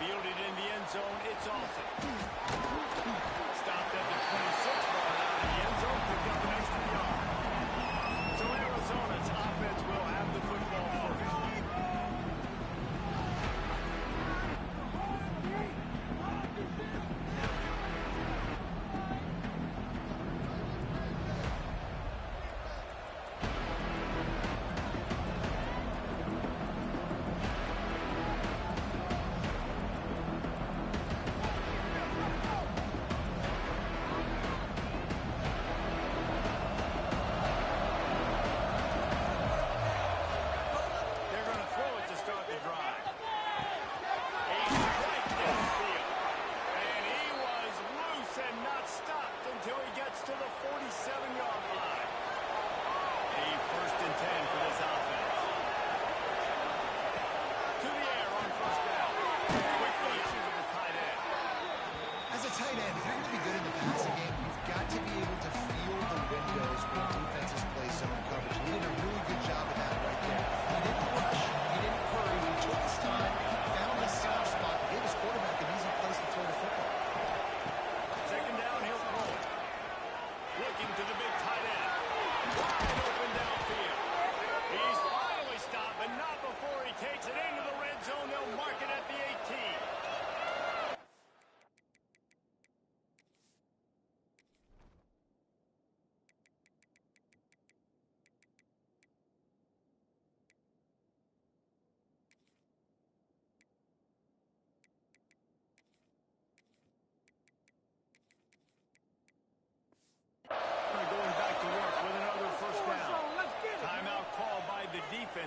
Fielded in the end zone, it's Austin. Stopped at the 26, ball out of the end zone, picked up an extra yard. So Arizona's offense will have the football first.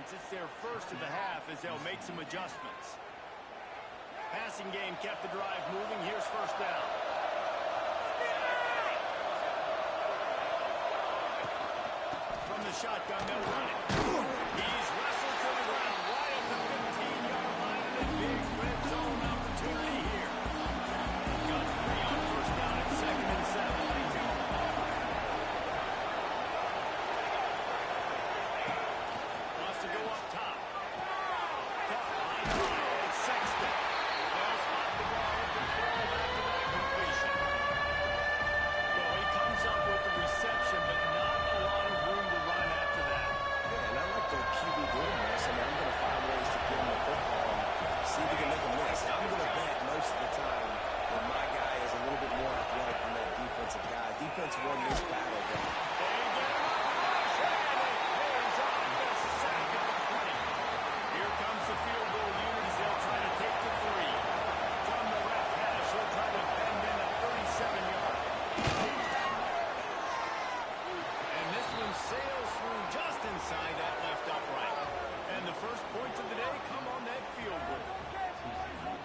It's their first of the half as they'll make some adjustments. Passing game kept the drive moving. Here's first down. From the shotgun, they'll run it. He's wrestled to the ground right at the 15-yard line, and a big red zone opportunity here. Got 3 on first down at 2nd and 7. Defense won this battle, though. Here comes the field goal unit as they'll try to take the 3. From the left hash, he'll try to bend in a 37-yard. And this one sails through just inside that left upright. And the first points of the day come on that field goal.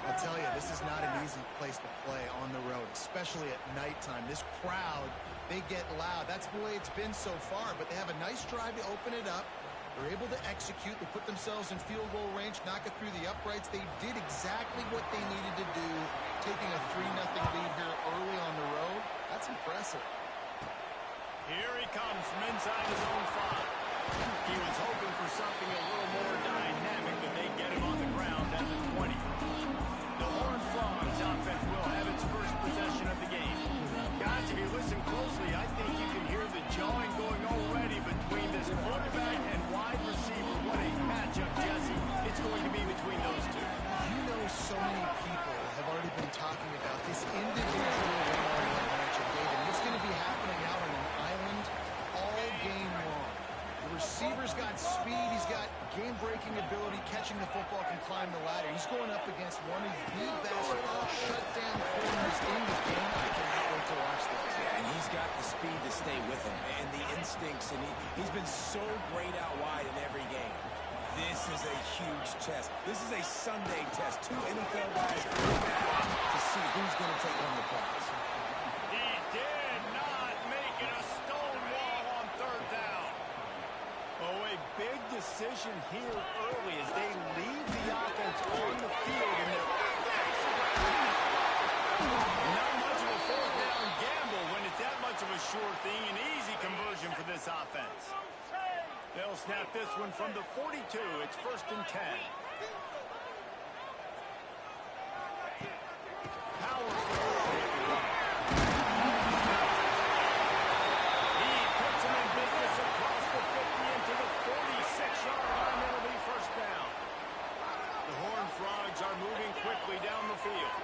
I'll tell you, this is not an easy place to play on the road, especially at nighttime. This crowd, they get loud. That's the way it's been so far, but they have a nice drive to open it up. They're able to execute. They put themselves in field goal range, knock it through the uprights. They did exactly what they needed to do, taking a 3-0 lead here early on the road. That's impressive. Here he comes from inside his own 5. He was hoping for something a little more dynamic, but they get him on the ground at the 20. The Horned Frogs offense will have its first possession of the game. Guys, if you listen closely, I think you can hear the jawing going already between this quarterback and wide receiver. What a matchup, Jesse. It's going to be between those two. You know, so many people have already been talking about this individual one-on-one matchup, David. It's going to be happening out on an island all game long. The receiver's got speed. He's got game-breaking ability, catching the football, can climb the ladder. He's going up against one of the best shutdown corners in the game. I cannot wait to watch this. Yeah, and he's got the speed to stay with him and the instincts, and he's been so great out wide in every game. This is a huge test. This is a Sunday test. 2 NFL guys going at it to see who's going to take home the prize. He did not make it a stonewall on 3rd down. Oh, a big decision here early as they leave the offense on the field and they're not much of a 4th down gamble when it's that much of a sure thing. An easy conversion for this offense. They'll snap this one from the 42. It's 1st and 10. quickly down the field.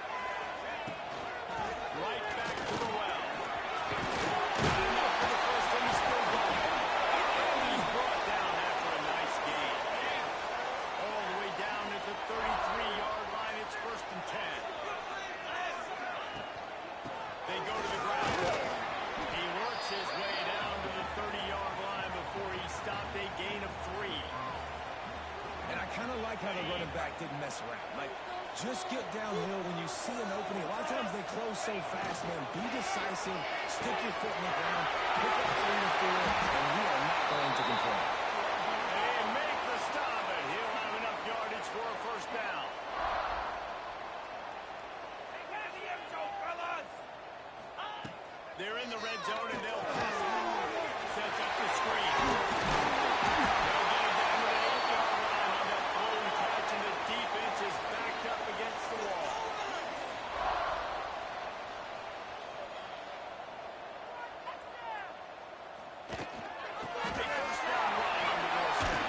Right back to the well. Not enough for the first, and he's still going. And he's brought down after a nice gain. All the way down at the 33-yard line. It's 1st and 10. They go to the ground. He works his way down to the 30-yard line before he stopped, a gain of 3. And I kind of like how the running back didn't mess around. Like, just get downhill when you see an opening. A lot of times they close so fast, man. Be decisive, stick your foot in the ground, pick up 3 or 4, and we are not going to complain. And make the stop, and he'll have enough yardage for a 1st down. They're in the red zone, and they'll pass it. Sets up the screen. They'll get it down to the 8-yard line on that throw and catch, and the defense is backed up against the wall. A 1st down run on the doorstep.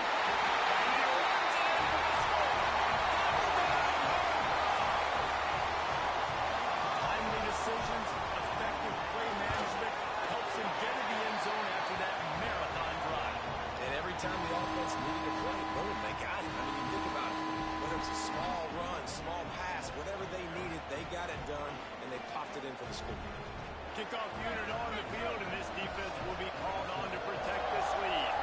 Timely decisions, effective play management helps him get to the end zone after that marathon drive. And every time the offense needed a play, boom, they got it. I mean, you think about it. Whether it's a small run, small pass, whatever they needed, they got it done, and they popped it in for the score. Kickoff unit on the field, and this defense will be called on to protect this lead.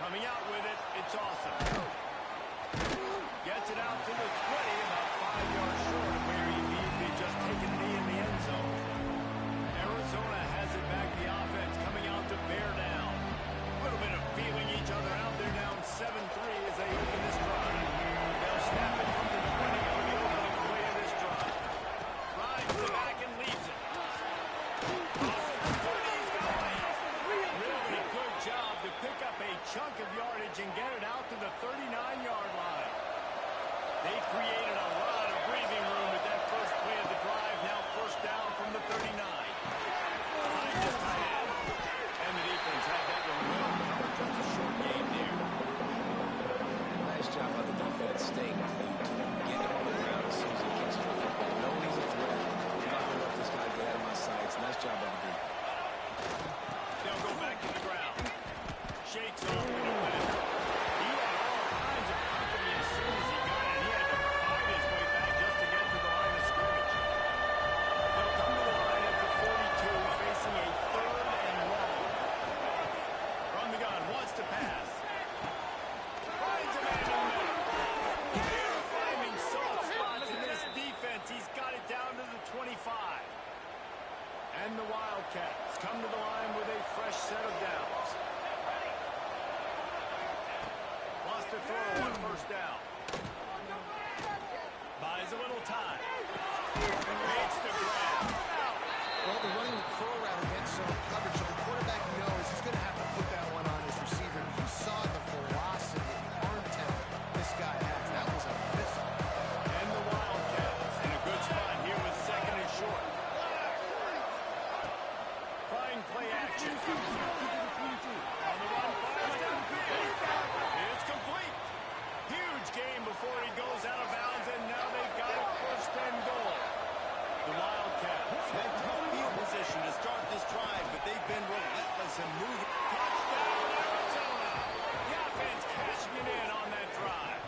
Coming out with it, it's awesome. Gets it out to the 20, about 5 yards short of where he needs to just take a knee in the end zone. Arizona has it back, the offense coming out to bear down. A little bit of feeling each other out. They're down 7-3 as they open this drive. They'll snap it from the 20 for the opening play of this drive. Rides the back and leaves it. Crosses the 30, he's going. Really good job to pick up a chunk of yardage and get it out to the 39-yard line. They created a lot of breathing room with that first play of the drive. Now 1st down from the 39. Behind this tight end. And the defense had that one well covered. Just a short game there. And nice job by the defense staying glued to him, getting him on the ground as soon as he catches the football. Knowing he's a threat, I'm not going to let this guy get out of my sights. Nice job by the D. They'll go back to the ground. Shakes off the defender. He had all kinds of company as soon as he got it. He had to fight his way back just to get to the line of scrimmage. They'll come to the line at the 42, facing a 3rd and long. From the gun, wants to pass. Finds a man in the middle. They're finding soft spots in this defense. He's got it down to the 25. And the Wildcats come to the line with a fresh set of downs. Lost to throw on 1st down. Buys a little time. Makes the grab. Well, they're running the curl route against zone coverage, so the quarterback knows he's going to have to put that one on his receiver. You saw the velocity and arm talent this guy has. That was a missile. And the Wildcats in a good spot here with 2nd and short. Trying play action. On the run, fires downfield. It's complete. Huge game before he goes out of bounds, and now they've got it 1st and goal. The Wildcats had tough field position to start this drive, but they've been relentless and moving. Touchdown, Arizona! The offense cashing it in on that drive.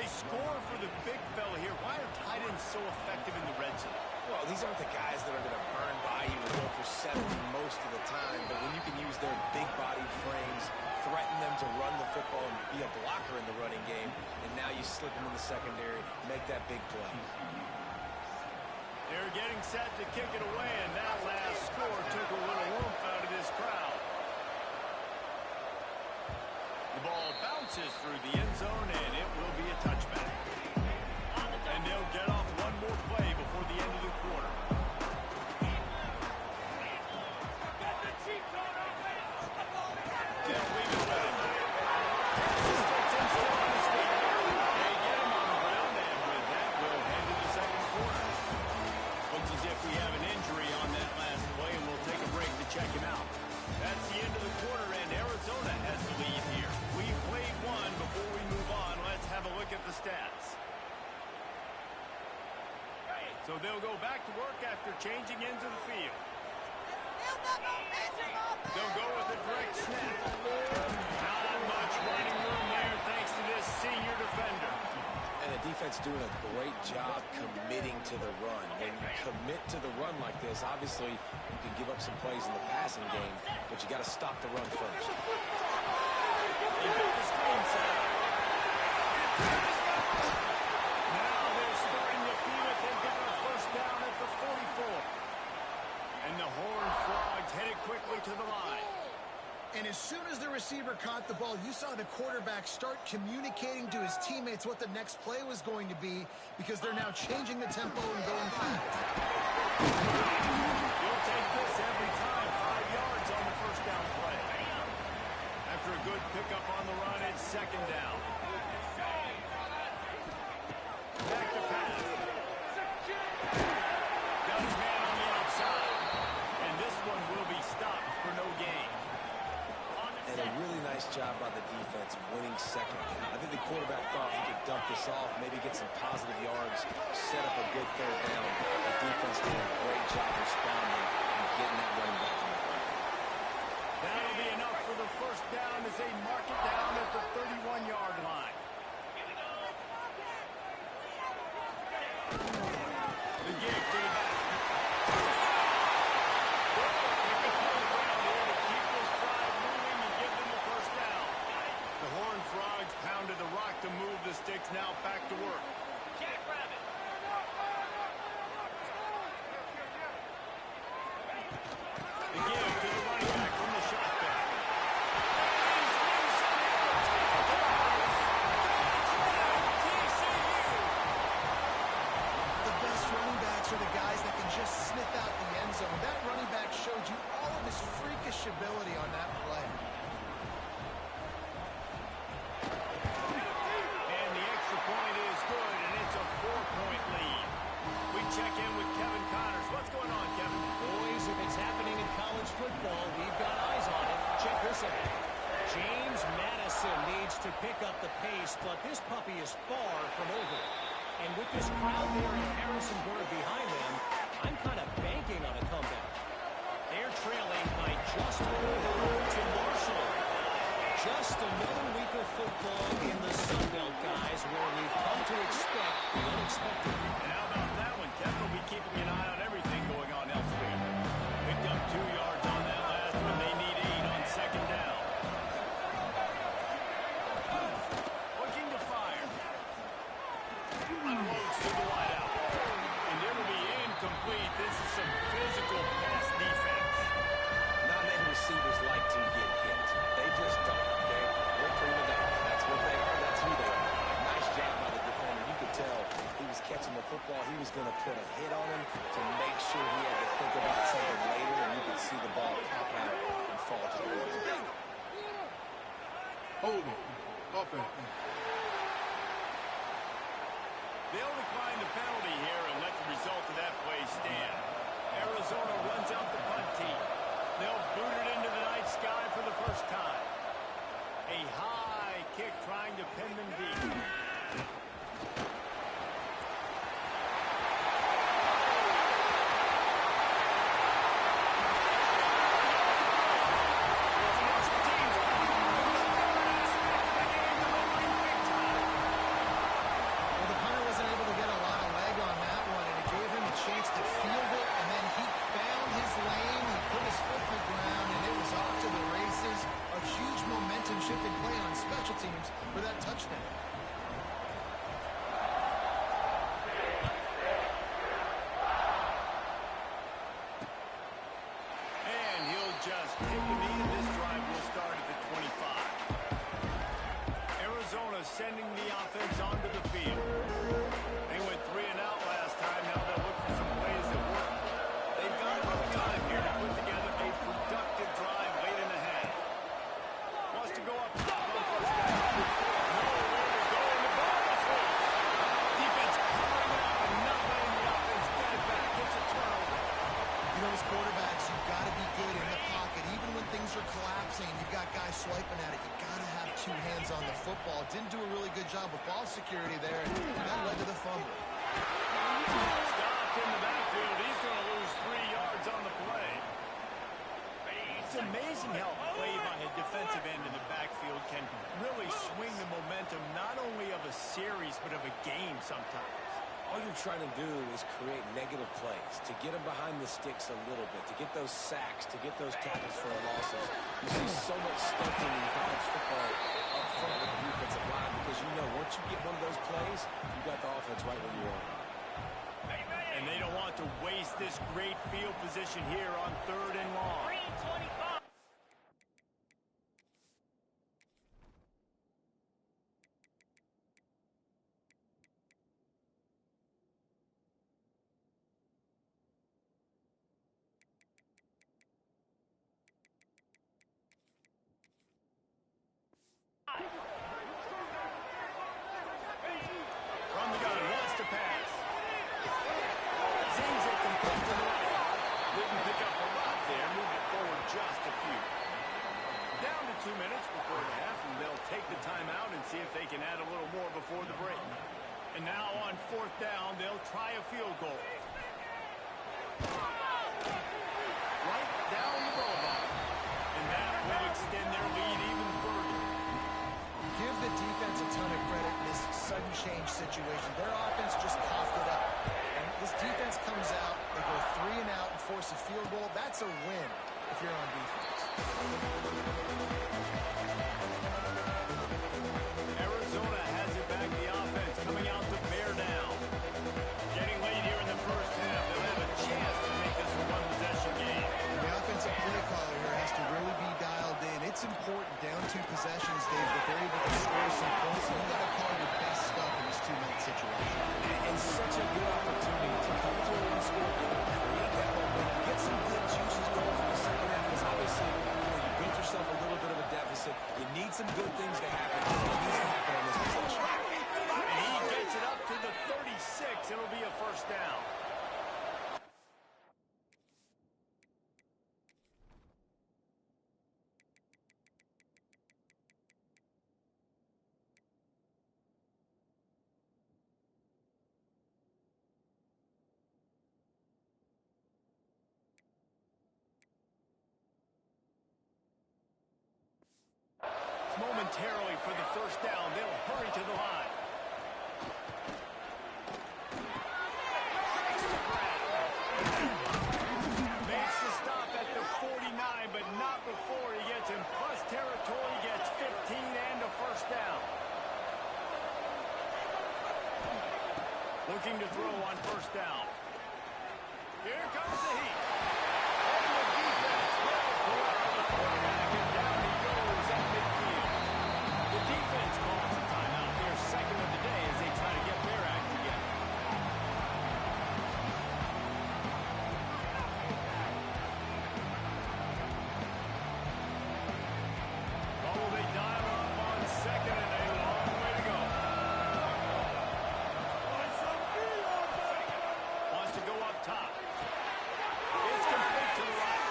They score for the big fella here. Why are tight ends so effective in the red zone? Well, these aren't the guys that are going to burn by you and go for 70 most of the time, but when you can use their big body frames, threaten them to run the football and be a blocker in the running game, and now you slip them in the secondary, make that big play. They're getting set to kick it away, and that last score took a little oomph out of this crowd. The ball bounces through the end zone, and it will be a touchback. And they'll get off one more play before the end of the quarter. They'll leave it with him. Sticks him still on his feet. They get him on the ground, and with that, we'll head to the 2nd quarter. Looks as if we have an injury on that last play, and we'll take a break to check him out. That's the end of the quarter, and Arizona has the lead here. defense doing a great job committing to the run. When you commit to the run like this, obviously you can give up some plays in the passing game, but you got to stop the run first. Now they're starting to feel it. They've got a first down at the 44. And the Horned Frogs headed quickly to the line. And as soon as the receiver caught the ball, you saw the quarterback start communicating to his teammates what the next play was going to be, because they're now changing the tempo and going fast. You'll take this every time. 5 yards on the first down play. After a good pickup on the run, it's second down. Back to pass. Got his man on the outside. And this one will be stopped for no gain. And a really nice job by the defense winning second. I think the quarterback thought he could dump this off, maybe get some positive yards, set up a good third down. The defense did a great job responding and getting that running back on the ground. That'll be enough for the first down as they mark it down at the 31-yard line. The give to the back. The Horned Frogs pounded the rock to move the sticks, now back to work. The give to the running back from the shotgun. The best running backs are the guys that can just sniff out the end zone. That running back showed you all of his freakish ability on that play. And the extra point is good, and it's a 4-point lead. We check in with Kevin Connors. What's going on, Kevin? Boys, if it's happening in college football, we've got eyes on it. Check this out. James Madison needs to pick up the pace, but this puppy is far from over. And with this crowd there in Harrisonburg behind them, I'm kind of banking on a comeback. They're trailing by just 4 to Marshall. Just another week of football in the Sun Belt, guys, where we've come to expect the unexpected. And how about that one? Kevin will be keeping an eye on everything going on elsewhere. Picked up 2 yards on that last one. They need 8 on second down. Looking to fire. Unloads to the wideout. And it will be incomplete. This is some physical pass defense. Not many receivers like to get hit. They just don't, okay? They're prima donnas. That's what they are. That's who they are. Nice job by the defender. You could tell he was catching the football. He was going to put a hit on him to make sure he had to think about something later, and you could see the ball pop out and fall to the ground. Hold it. Offense. They'll decline the penalty here and let the result of that play stand. Arizona runs out the punt team. They'll boot it into the night sky for the first time. A high kick trying to pin them deep. Well, the punter wasn't able to get a lot of leg on that one, and it gave him a chance to field it, and then he found his lane, he put his foot in the ground, and it was off to the races. A huge momentum-shifting play on special teams for that touchdown. And he'll just take a knee, and this drive will start at the 25. Arizona sending the offense onto the field. They went 3 and out last time. Now they'll look for some plays that work. They've got a little time here to put together a productive drive late in the half. Wants to go up top on first down. Nowhere to go, and the ball is hit. Defense covering it up and not letting the offense get it back. It's a turnover. You know, as quarterbacks, you've got to be good in the pocket. Even when things are collapsing, you've got guys swiping at it. You've got to have 2 hands on the football. Didn't do a really good job with ball security there, and that led to the fumble. Stopped in the backfield. He's going to lose 3 yards on the play. It's amazing how play by a defensive end in the backfield can really swing the momentum not only of a series but of a game sometimes. they're trying to do is create negative plays, to get them behind the sticks a little bit, to get those sacks, to get those tackles for losses. You see so much stunting in college football up front with the defensive line because you know once you get one of those plays, you got the offense right where you want it. And they don't want to waste this great field position here on 3rd and long. 3:25. From the gun, wants to pass. Zings it complete to the right. Didn't pick up a lot there, moved it forward just a few. Down to 2 minutes before the half, and they'll take the timeout and see if they can add a little more before the break. And now on 4th down, they'll try a field goal. Right down the boulevard. And that will extend their lead even further. Give the defense a ton of credit in this sudden change situation. Their offense just coughed it up. And this defense comes out, they go 3 and out and force a field goal. That's a win if you're on defense. Arizona has it back, the offense coming out to bear down. Getting late here in the first half. They'll have a chance to make this a one-possession game. The offensive play caller here has to really be dialed in. It's important down 2 possessions, Dave, that they're able to score some points. And you got to call your best stuff in this 2-minute situation. And such a good opportunity to come to a one-score game, create that momentum, get some good juices going for the second half. Because obviously, you built yourself a little bit of a deficit. You need some good things to happen. It needs to happen on this possession. And he gets it up to the 36. It'll be a first down. Momentarily for the first down. They'll hurry to the line. Makes the stop at the 49, but not before he gets in plus territory. He gets 15 and a first down. Looking to throw on first down. Here comes the heat. And the defense will corral the quarterback, and down he goes at midfield. The defense calls a timeout, their second of the day, as they try to get their act together. Oh, they dial up on second, and a long way to go. Wants to go up top. It's complete to the right.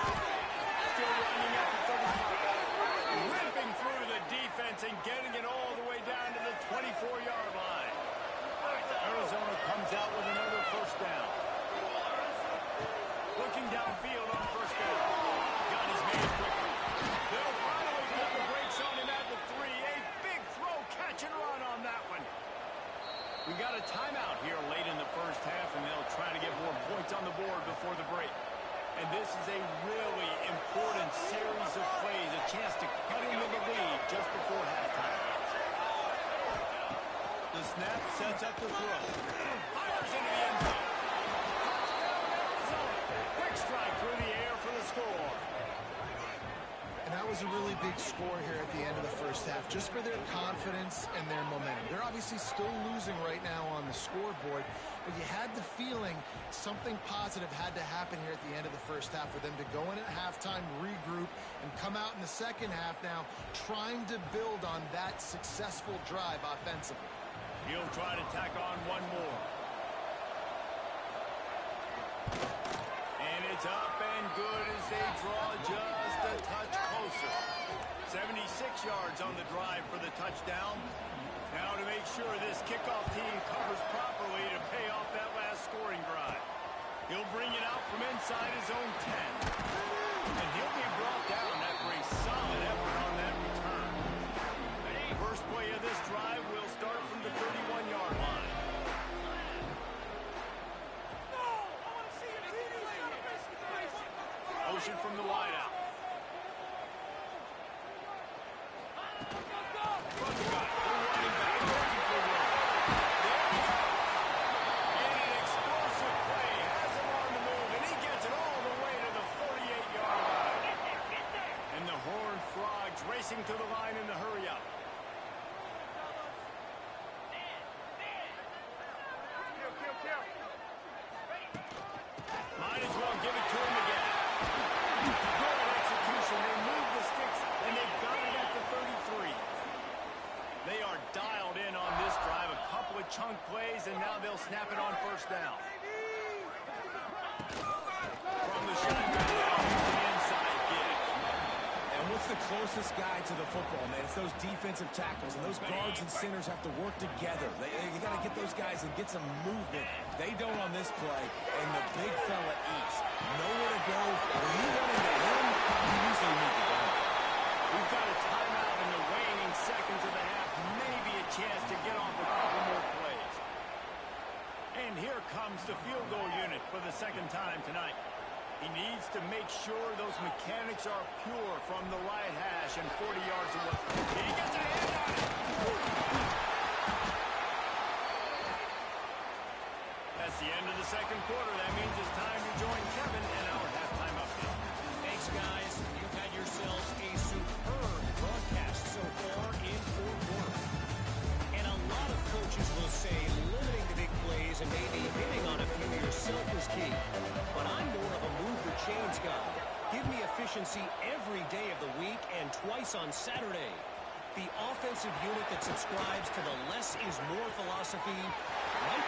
Still running at the 35. Ripping through the defense and getting it all the way down to the 24-yard line. Arizona comes out with another first down. Looking downfield on first down. Got his man quickly. They'll finally put the brakes on him at the 3. A big throw, catch and run on that one. We got a timeout here late in the first half, and they'll try to get more points on the board before the break. And this is a really important series of plays, a chance to cut into the lead just before halftime. The snap sets up the throw. Fires into the end zone. Quick strike through the air for the score. And that was a really big score here at the end of the first half, just for their confidence and their momentum. They're obviously still losing right now on the scoreboard, but you had the feeling something positive had to happen here at the end of the first half for them to go in at halftime, regroup, and come out in the second half now trying to build on that successful drive offensively. He'll try to tack on one more. And it's up and good as they draw just a touch closer. 76 yards on the drive for the touchdown. Now to make sure this kickoff team covers properly to pay off that last scoring drive. He'll bring it out from inside his own 10. And he'll be brought down after a solid effort on that return. First play of this drive will start from the 31-yard line. From the gun, the running back, looking for room. There he goes. And an explosive play has him on the move, and he gets it all the way to the 48-yard line. And the Horned Frogs racing to the line in the hurry-up. Might as well give it to him again. Good execution. They move the sticks, and they've got it at the 33. They are dialed in on this drive. A couple of chunk plays, and now they'll snap it on first down. From the shotgun now, here's an inside gig. And what's the closest guy to the football, man? It's those defensive tackles, and those guards and centers have to work together. You got to get those guys and get some movement. They don't on this play, and the big fella eats. Nowhere to go. When you run into him, you usually need to go. We've got a timeout in the waning seconds of the half. Maybe a chance to get off a couple more plays. And here comes the field goal unit for the second time tonight. He needs to make sure those mechanics are pure from the right hash and 40 yards away. He gets a hand on it. That's the end of the second quarter. That means it's time to join Kevin in our halftime update. Thanks, guys. You've had yourselves a superb broadcast so far in Fort Worth. And a lot of coaches will say limiting the big plays and maybe hitting on a few yourself is key. But I'm more of a move the chains guy. Give me efficiency every day of the week and twice on Saturday. The offensive unit that subscribes to the less is more philosophy, right?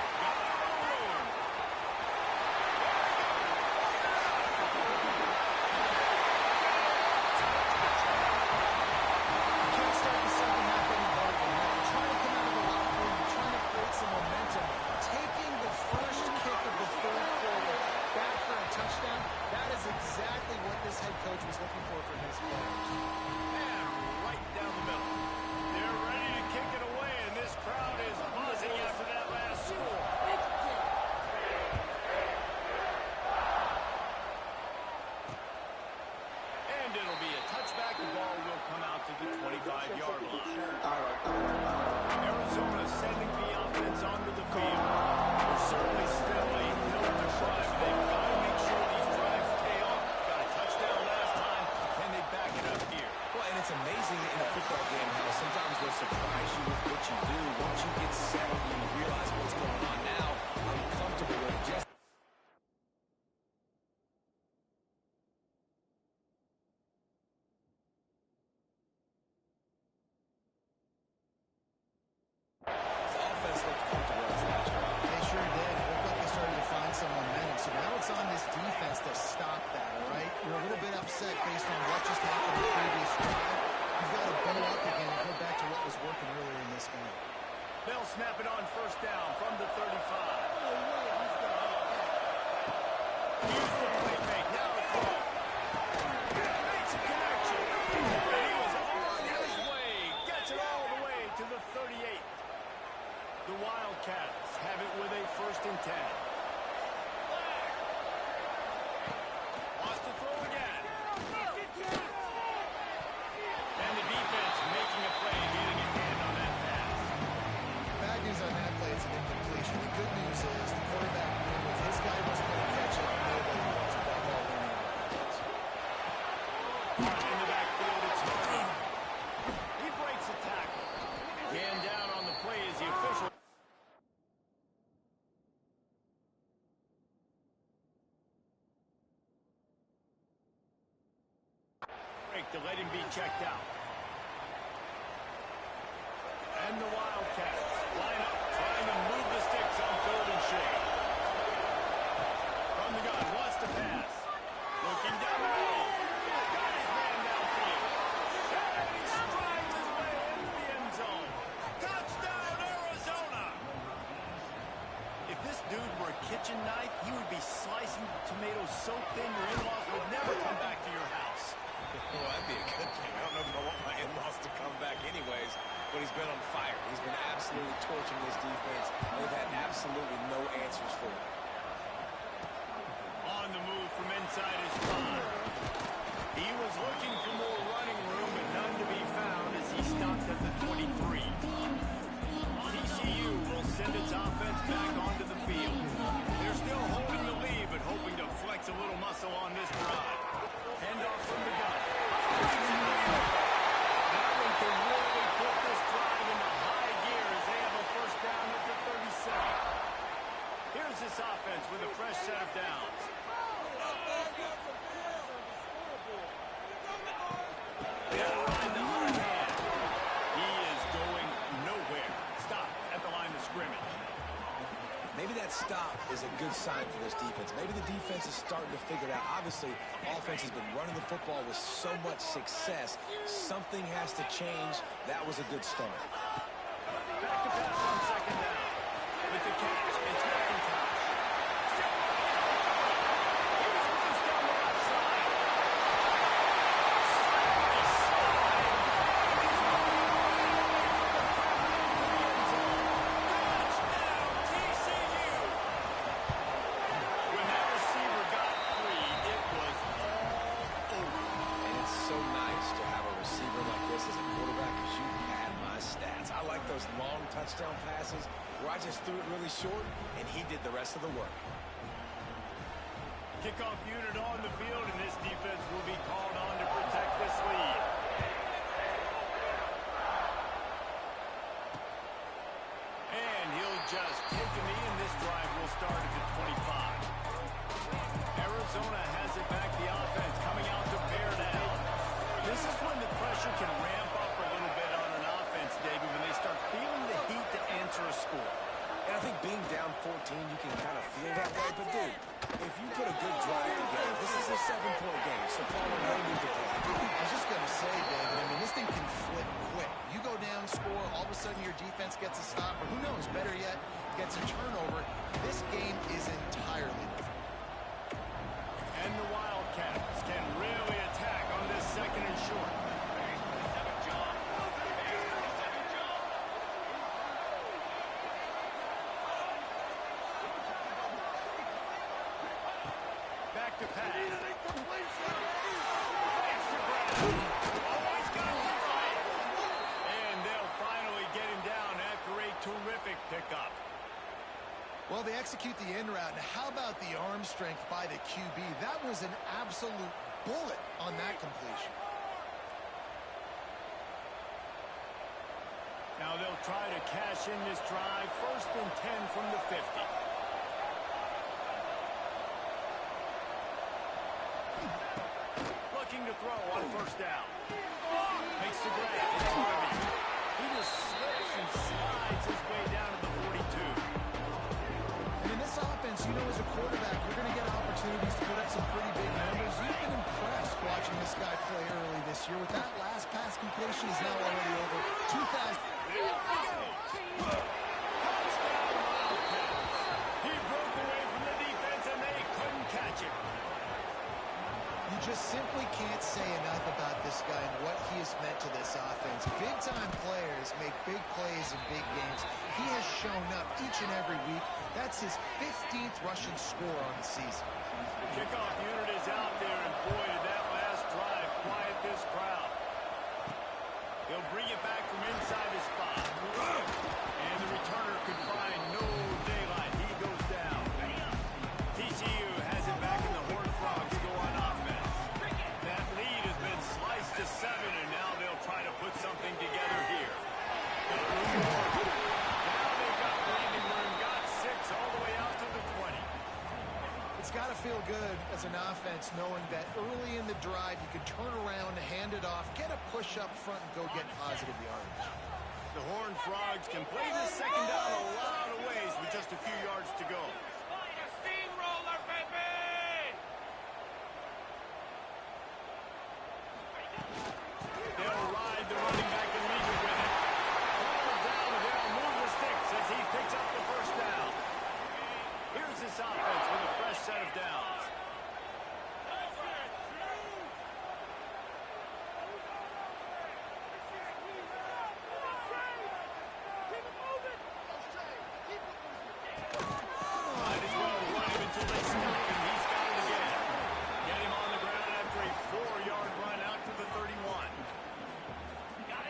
Exactly what this head coach was looking for from his players. And right down the middle. They're ready to kick it away, and this crowd is buzzing after that last score. And it'll be a touchback. The ball will come out to the 25-yard line. Arizona sending the offense onto the field. There's certainly still a hill to climb. They've got to make sure these drives pay off. Got a touchdown last time. Can they back it up here? Well, and it's amazing in a football game how sometimes they'll surprise you with what you do. Once you get settled and you realize what's going on now, I'm comfortable with it. Offense looked comfortable as last drive. They sure did. It looked like they started to find some momentum. So now it's on this defense to stop that, all right? You're a little bit upset based on what just happened in the previous drive. You've got to bow up again and go back to what was working earlier in this game. They'll snap it on first down from the 35. Here's the play fake. Now the throw. Makes a connection. And he was on his way. Gets it all the way to the 38. The Wildcats have it with a 1st and 10. Wants to throw again. And the defense making a play, getting a hand on that pass. Bad news on that play is an incompletion. The good news is the quarterback knew if his guy wasn't going to catch it, nobody was. That ball went in. In the backfield, it's Hardy. He breaks the tackle. Hand down on the play is the official. To let him be checked out. And the Wildcats line up, trying to move the sticks on 3rd and short. From the gun, wants to pass. Looking down the middle. Got his man downfield. And he strides his way into the end zone. Touchdown, Arizona! If this dude were a kitchen knife, he would be slicing tomatoes so thin your in-laws would never come back to your house. Well, that'd be a good thing. I don't know if I want my in-laws to come back anyways, but he's been on fire. He's been absolutely torching this defense. They've had absolutely no answers for him. On the move from inside his 5. He was looking for more running room, but none to be found as he stopped at the 23. TCU will send its offense back onto the field. They're still holding the lead, but hoping to flex a little muscle on this drive. Handoff from the gun. That one can really put this drive into high gear as they have a first down at the 37. Here's this offense with a fresh set of downs. They'll ride the hot hand. He is going nowhere. Stop at the line of scrimmage. Maybe that stop is a good sign for this defense. Maybe the defense is starting to figure it out. Obviously, offense has been running the football with so much success. Something has to change. That was a good start. Back to pass on second down. With the catch, it's McIntosh. Still he's loose down the left side. Touchdown, TCU. When that receiver got free, it was all over. And it's so nice to have a receiver like this as a quarterback because you had my stats. I like those long touchdown passes where I just threw it really short and he did the rest of the work. Kickoff unit on the field, and this defense will be called on to protect this lead. And he'll just take a knee, and this drive will start at the 25. Arizona has it back, the offense coming out to bear down. This is when the pressure can ramp up a little bit on an offense, David, when they start feeling the heat to answer a score. And I think being down 14, you can kind of feel that way. But, dude, if you put a good drive together, this is a 7-point game, so Palmer, no need to play. I was just going to say, David, I mean, this thing can flip quick. You go down, score, all of a sudden your defense gets a stop, or who knows, better yet, gets a turnover. This game is entirely different. And the Wildcats can really attack on this second and short. Back to pass. Extra ground. Always got to fight. And they'll finally get him down after a terrific pickup. Well, they execute the in route. Now, how about the arm strength by the QB? That was an absolute bullet on that completion. Now they'll try to cash in this drive. 1st and 10 from the 50. Looking to throw on 1st down. Makes the grab. It's Harvey. He just slips and slides his way down to the 42. And in this offense, you know, as a quarterback, you're going to get opportunities to put up some pretty big numbers. You've been impressed watching this guy play early this year. With that last pass completion, he's now already over 2,000. There he goes. Touchdown, Wildcats. He broke away from the defense, and they couldn't catch him. You just simply can't say enough about this guy and what he has meant to this offense. Big-time players make big plays in big games. He has shown up each and every week. That's his 15th rushing score on the season. The kickoff unit is out there, and boy, did that last drive quiet this crowd. He'll bring it back from inside his spot. And the returner could find no daylight. He goes down. TCU has it back, in the Horned Frogs go on offense. That lead has been sliced to 7, and now they'll try to put something together here. Got room more. Now they've got breathing room. Got 6 all the way out to the 20. It's got to feel good as an offense knowing that early in the drive you can turn around, hand it off, get a push up front, and go get positive yardage. The Horned Frogs can play this second down a lot of ways with just a few yards to go. Steamroller, baby! They'll ride the running back and leave it with it. Ball down, and they'll move the sticks as he picks up the 1st down. Here's this offense with a fresh set of downs.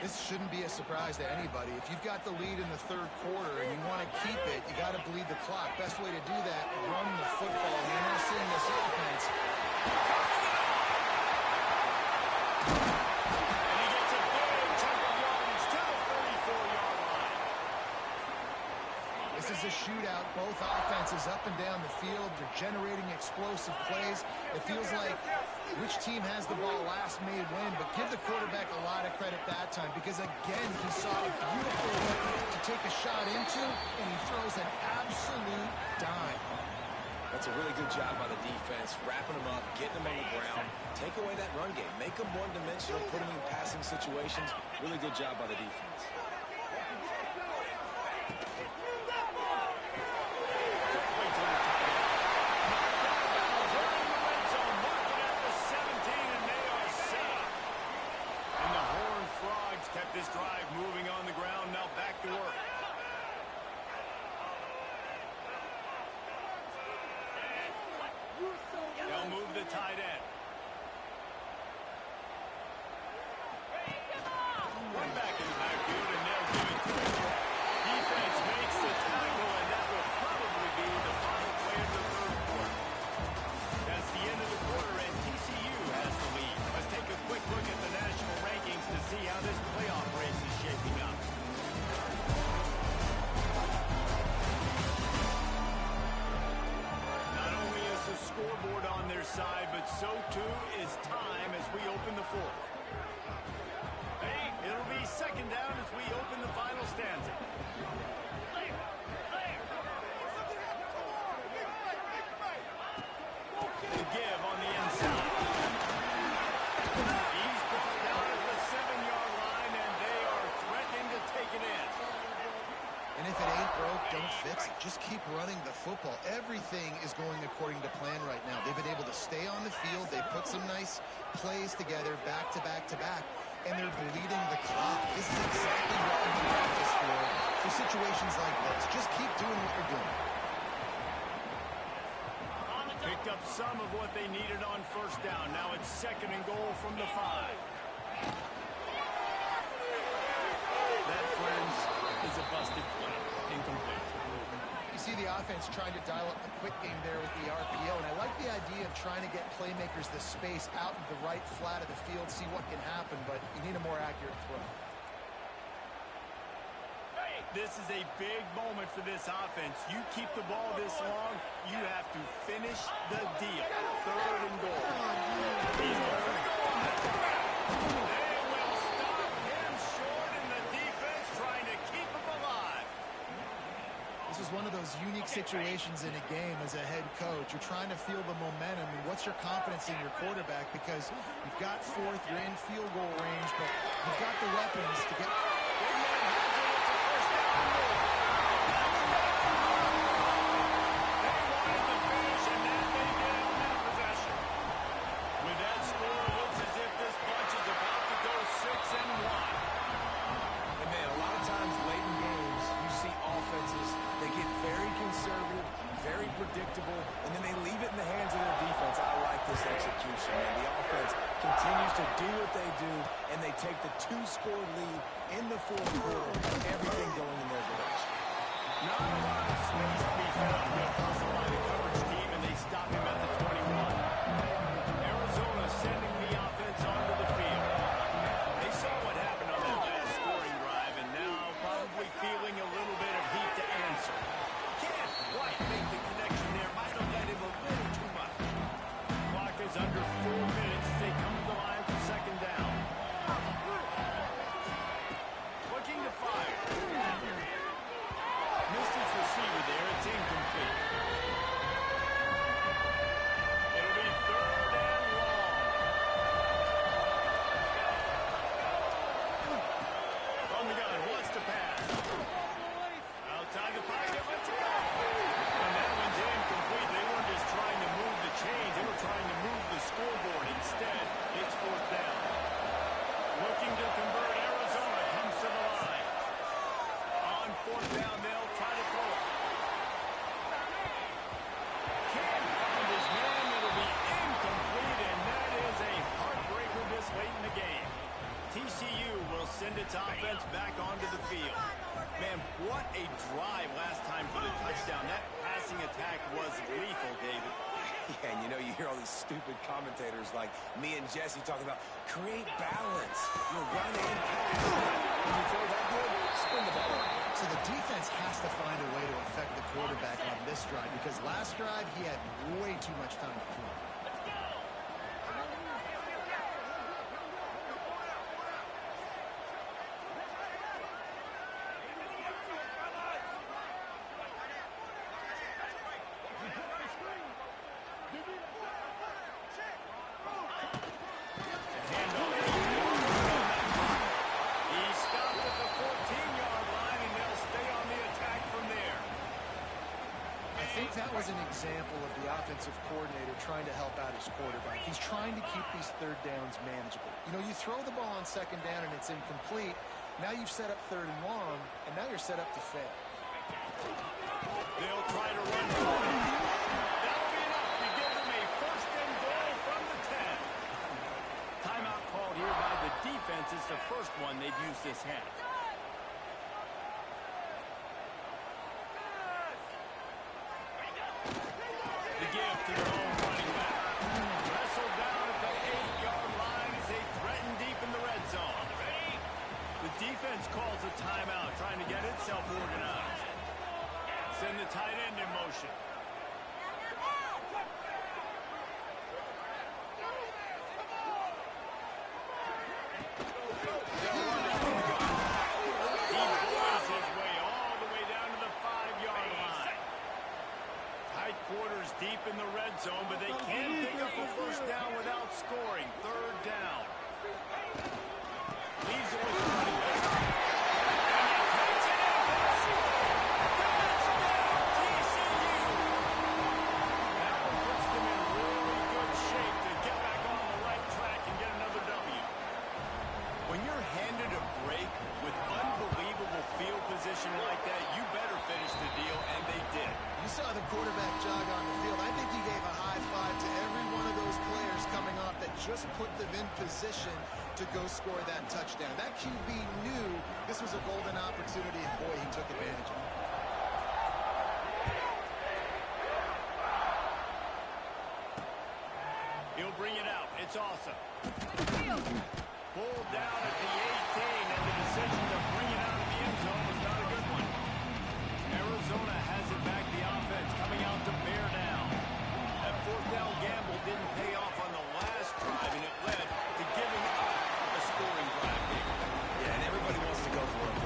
This shouldn't be a surprise to anybody. If you've got the lead in the third quarter and you want to keep it, you got to bleed the clock. Best way to do that, run the football. And you're not seeing this offense. And he gets a big chunk of yardage to the 34-yard line. This is a shootout. Both offenses up and down the field. They're generating explosive plays. It feels like which team has the ball last may win, but give the quarterback a lot of credit that time because, again, he saw a beautiful look to take a shot into, and he throws an absolute dime. That's a really good job by the defense, wrapping them up, getting them on the ground. Take away that run game. Make them one-dimensional, put them in passing situations. Really good job by the defense. Kept this drive moving on the ground. Now back to work. They'll move the tight end. One back in the backfield, and they'll give it to him. Defense makes the tackle, and that will probably be the final play of the third quarter. That's the end of the quarter, and TCU has the lead. Let's take a quick look at the national rankings to see how this playoff race is shaping up. Not only is the scoreboard on their side, but so too is time as we open the fourth. Hey, it'll be second down as we open the final stanza. The give on the inside. He's brought down at the 7-yard line, and they are threatening to take it in. And if it ain't broke, don't fix it. Just keep running the football. Everything is going according to plan right now. They've been able to stay on the field. They put some nice plays together, back to back to back, and they're bleeding the clock. This is exactly what we practice for situations like this. Just keep doing what you're doing. Picked up some of what they needed on first down. Now it's second and goal from the 5. That, friends, is a busted play. Incomplete. You see the offense trying to dial up the quick game there with the RPO, and I like the idea of trying to get playmakers the space out in the right flat of the field, see what can happen, but you need a more accurate throw. This is a big moment for this offense. You keep the ball this long, you have to finish the deal. Third and goal. He's going. They will stop him short, and the defense trying to keep him alive. This is one of those unique situations in a game as a head coach. You're trying to feel the momentum, and what's your confidence in your quarterback? Because you've got fourth, you're in field goal range, but you've got the weapons to get... Predictable, and then they leave it in the hands of their defense. I like this execution, man. The offense continues to do what they do, and they take the 2-score lead in the fourth quarter. Everything going in their direction. Not a lot of space to be found. Good hustle by the coverage team, and they stop him at the 21. Arizona sending the offense onto the field. They saw what happened on that last scoring drive, and now probably feeling a little bit of heat to answer. Can't quite make the connection there. Might have let him a little too much. Clock is under 4 minutes as they come to the line for second down. Looking to fire. Missed his receiver there. It's incomplete. It'll be third TCU will send its offense back onto the field. Man, what a drive last time for the touchdown. That passing attack was lethal, David. Yeah, and you hear all these stupid commentators like me and Jesse talking about create balance. You run and pass. When you throw that good, spin the ball. So the defense has to find a way to affect the quarterback on this drive because last drive he had way too much time to throw. That was an example of the offensive coordinator trying to help out his quarterback. He's trying to keep these third downs manageable. You throw the ball on second down and it's incomplete. Now you've set up third and long, and now you're set up to fail. They'll try to run for it. That'll be enough to give them a first and goal from the 10. Timeout called here by the defense. It's the first one they've used this half. The give to their own running back. Wrestled down at the 8-yard line as they threaten deep in the red zone. The defense calls a timeout, trying to get itself organized. Send the tight end in motion. He boils his way all the way down to the 5-yard line. Tight quarters deep in the red zone, but they can't pick up a first down without scoring. Third down. Leaves it with the running back. And he takes it in for the score. Touchdown, TCU. That one puts them in really good shape to get back on the right track and get another W. When you're handed a break with unbelievable field position like that, you better finish the deal, and they did. You saw the quarterback jog on the field. I think he gave a high five to every one of those players coming off that just put them in position to go score that touchdown. That QB knew this was a golden opportunity, and boy, he took advantage of it. He'll bring it out. It's awesome. Pulled down at the 18, and the decision to bring it out of the end zone was not a good one. Arizona has it back. The offense coming out to bear down. That fourth down gamble didn't pay off on the last drive, and it led to giving up a scoring drive here. Yeah, and everybody wants to go for it.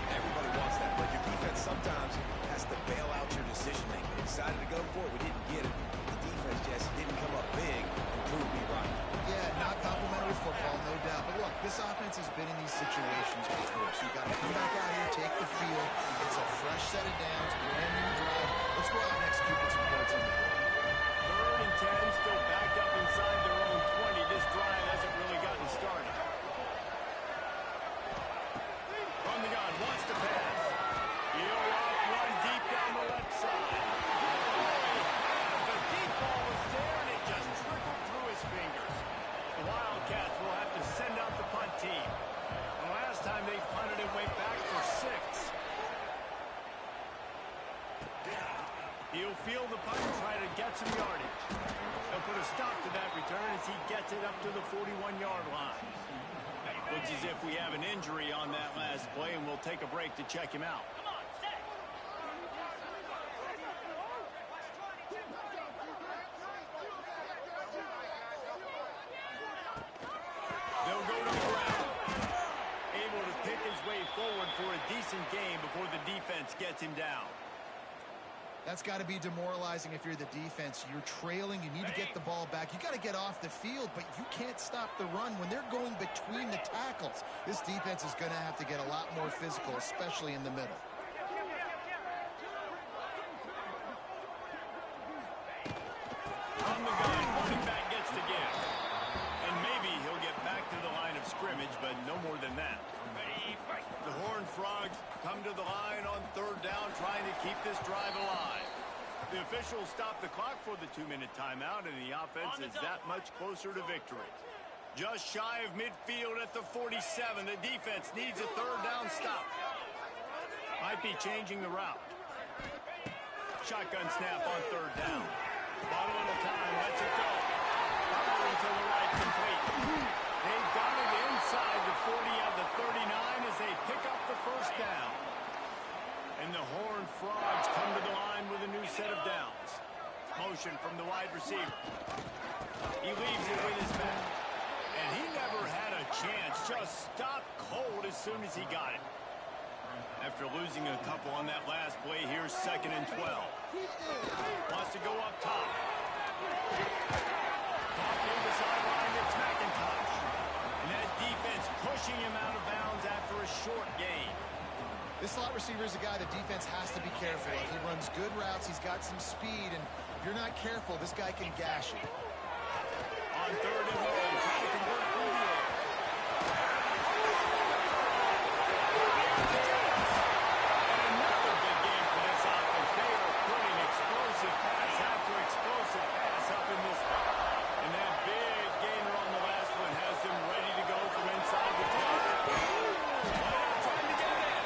Everybody wants that, but your defense sometimes has to bail out your decision-making. We decided to go for it. We didn't get it. The defense, Jesse, didn't come up big and prove me right. Yeah, not complimentary football, no doubt. But look, this offense has been in these situations before. So you've got to come back out here, take the field. It's a fresh set of downs, brand new drive. Let's go out and execute with some points in the board. 3rd and 10, still backed up inside their own 20. This drive hasn't really gotten started. From the gun, wants to pass. He'll off one deep down the left side. The deep ball was there, and it just trickled through his fingers. The Wildcats will have to send out the punt team. The last time they punted, it went back for 6. He'll field the punt and try to get some yardage. He'll put a stop to that return as he gets it up to the 41-yard line. Looks as if we have an injury on that last play, and we'll take a break to check him out. They'll go to the ground. Able to pick his way forward for a decent game before the defense gets him down. That's got to be demoralizing if you're the defense. You're trailing. You need to get the ball back. You got to get off the field, but you can't stop the run when they're going between the tackles. This defense is going to have to get a lot more physical, especially in the middle. On the gun, running back gets the give. And maybe he'll get back to the line of scrimmage, but no more than that. The Horned Frogs come to the line on 3rd down, trying to keep this drive alive. The officials stop the clock for the 2-minute timeout, and the offense is that much closer to victory. Just shy of midfield at the 47. The defense needs a third down stop. Might be changing the route. Shotgun snap on third down. Bought a little time. Lets it go. Power to the right, complete. They've got it inside the 40 of the 39 as they pick up the first down. And the Horned Frogs come to the line with a new set of downs. Motion from the wide receiver. He leaves it with his back. And he never had a chance. Just stopped cold as soon as he got it. After losing a couple on that last play, here's 2nd and 12. Wants to go up top. Caught near the sideline, it's McIntosh. And that defense pushing him out of bounds after a short gain. This slot receiver is a guy the defense has to be careful of. He runs good routes, he's got some speed, and if you're not careful, this guy can gash you. On 3rd and 1, trying to convert through the air. And another big game for this offense. They are putting explosive pass after explosive pass up in this one. And that big gainer on the last one has them ready to go from inside the 10. Trying to get it in.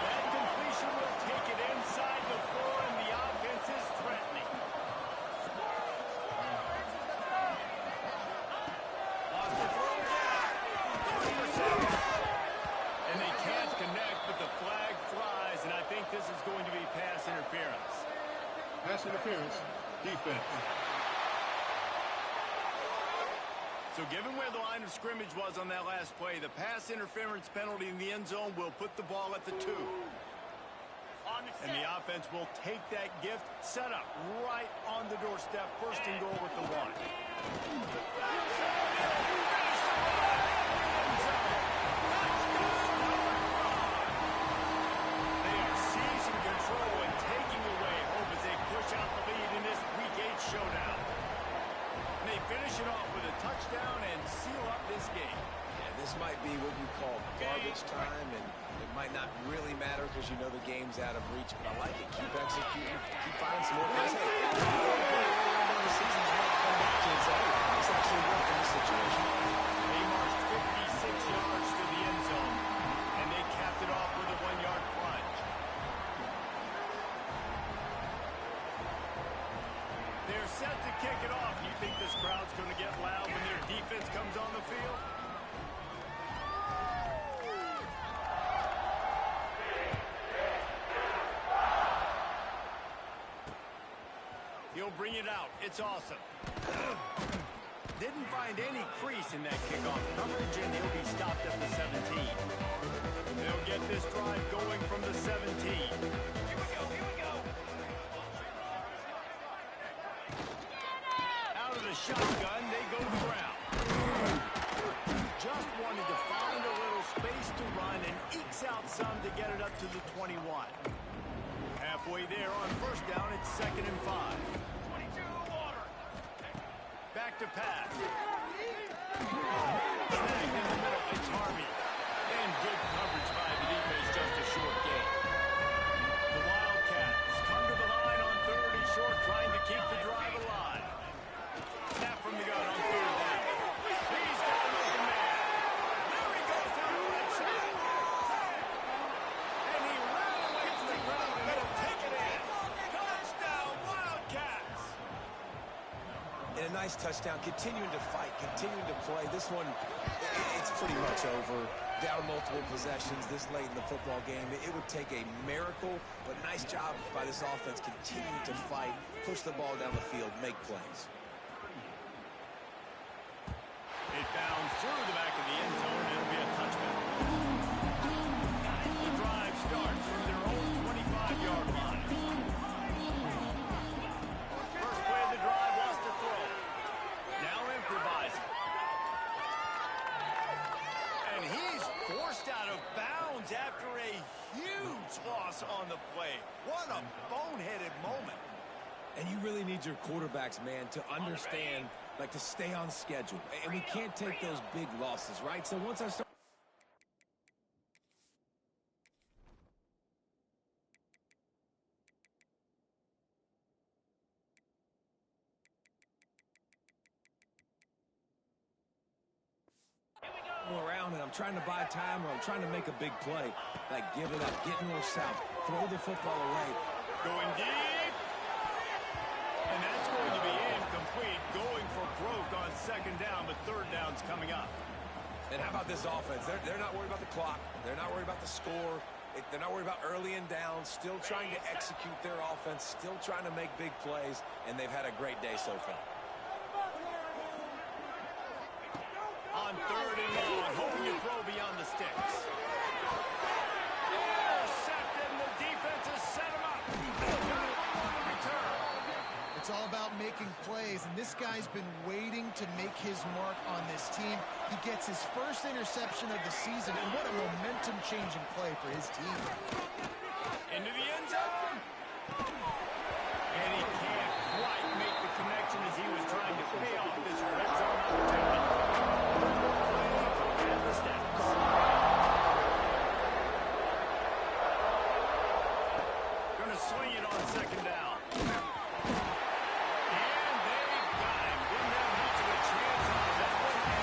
That completion will take it inside the 4, and the offense is threatening. Lost the throw again. 30%. And they can't connect, but the flag flies, and I think this is going to be pass interference. Pass interference, defense. So given where the line of scrimmage was on that last play, the pass interference penalty in the end zone will put the ball at the 2. And the offense will take that gift, set up right on the doorstep, 1st and goal with the 1. They are seizing control and taking away hope as they push out the lead in this Week 8 showdown. And they finish it off with a touchdown and seal up this game. Yeah, this might be what you call garbage time, and it might not really matter because you know the game's out of reach, but I like it. Keep executing, keep finding some more plays. The season's not come back to its own. It's actually worked in this situation. They marched 56 yards to the end zone, and they capped it off with a 1-yard plunge. They're set to kick it off. You think this crowd's going to get loud when their defense comes on the field? He'll bring it out. It's awesome. Didn't find any crease in that kickoff coverage, and he'll be stopped at the 17. They'll get this drive going from the 17. Here we go. Out of the shotgun, they go to the ground. Just wanted to find a little space to run and ekes out some to get it up to the 21. Halfway there on 1st down, it's 2nd and 5. Back to pass. Snagged in the middle, it's Harvey. And good coverage by the defense, just a short gain. The Wildcats come to the line on 3rd and short, trying to keep the drive alive. Snap from the gun on 3rd down. He's got an open man. There he goes down the right side. And he ran away to the ground, and they'll take it in. Touchdown, Wildcats! And a nice touchdown, continuing to fight, continuing to play. This one, it's pretty much over. Down multiple possessions this late in the football game. It would take a miracle, but nice job by this offense continuing to fight, push the ball down the field, make plays. It bounds through the back of the end zone, and it'll be a touchback. The drive starts from their own 25-yard line. First play of the drive was to throw. Now improvising. And he's forced out of bounds after a huge loss on the play. What a boneheaded moment. And you really need your quarterbacks, man, to understand, like, to stay on schedule. And we can't take those big losses, right? So once I start down and I'm trying to buy time or I'm trying to make a big play. Like, give it up, get north south, throw the football away. Going deep. And that's going to be incomplete. Going for broke on second down, but third down's coming up. And how about this offense? They're not worried about the clock. They're not worried about the score. They're not worried about early and down. Still trying to execute their offense. Still trying to make big plays. And they've had a great day so far. On third and long, hoping to throw beyond the sticks. Intercepted, and the defense has set him up. Got him on the return. It's all about making plays, and this guy's been waiting to make his mark on this team. He gets his first interception of the season, and what a momentum-changing play for his team. Into the end zone. And he can't quite make the connection as he was trying to pay off this red zone opportunity. And the steps. Going to swing it on second down.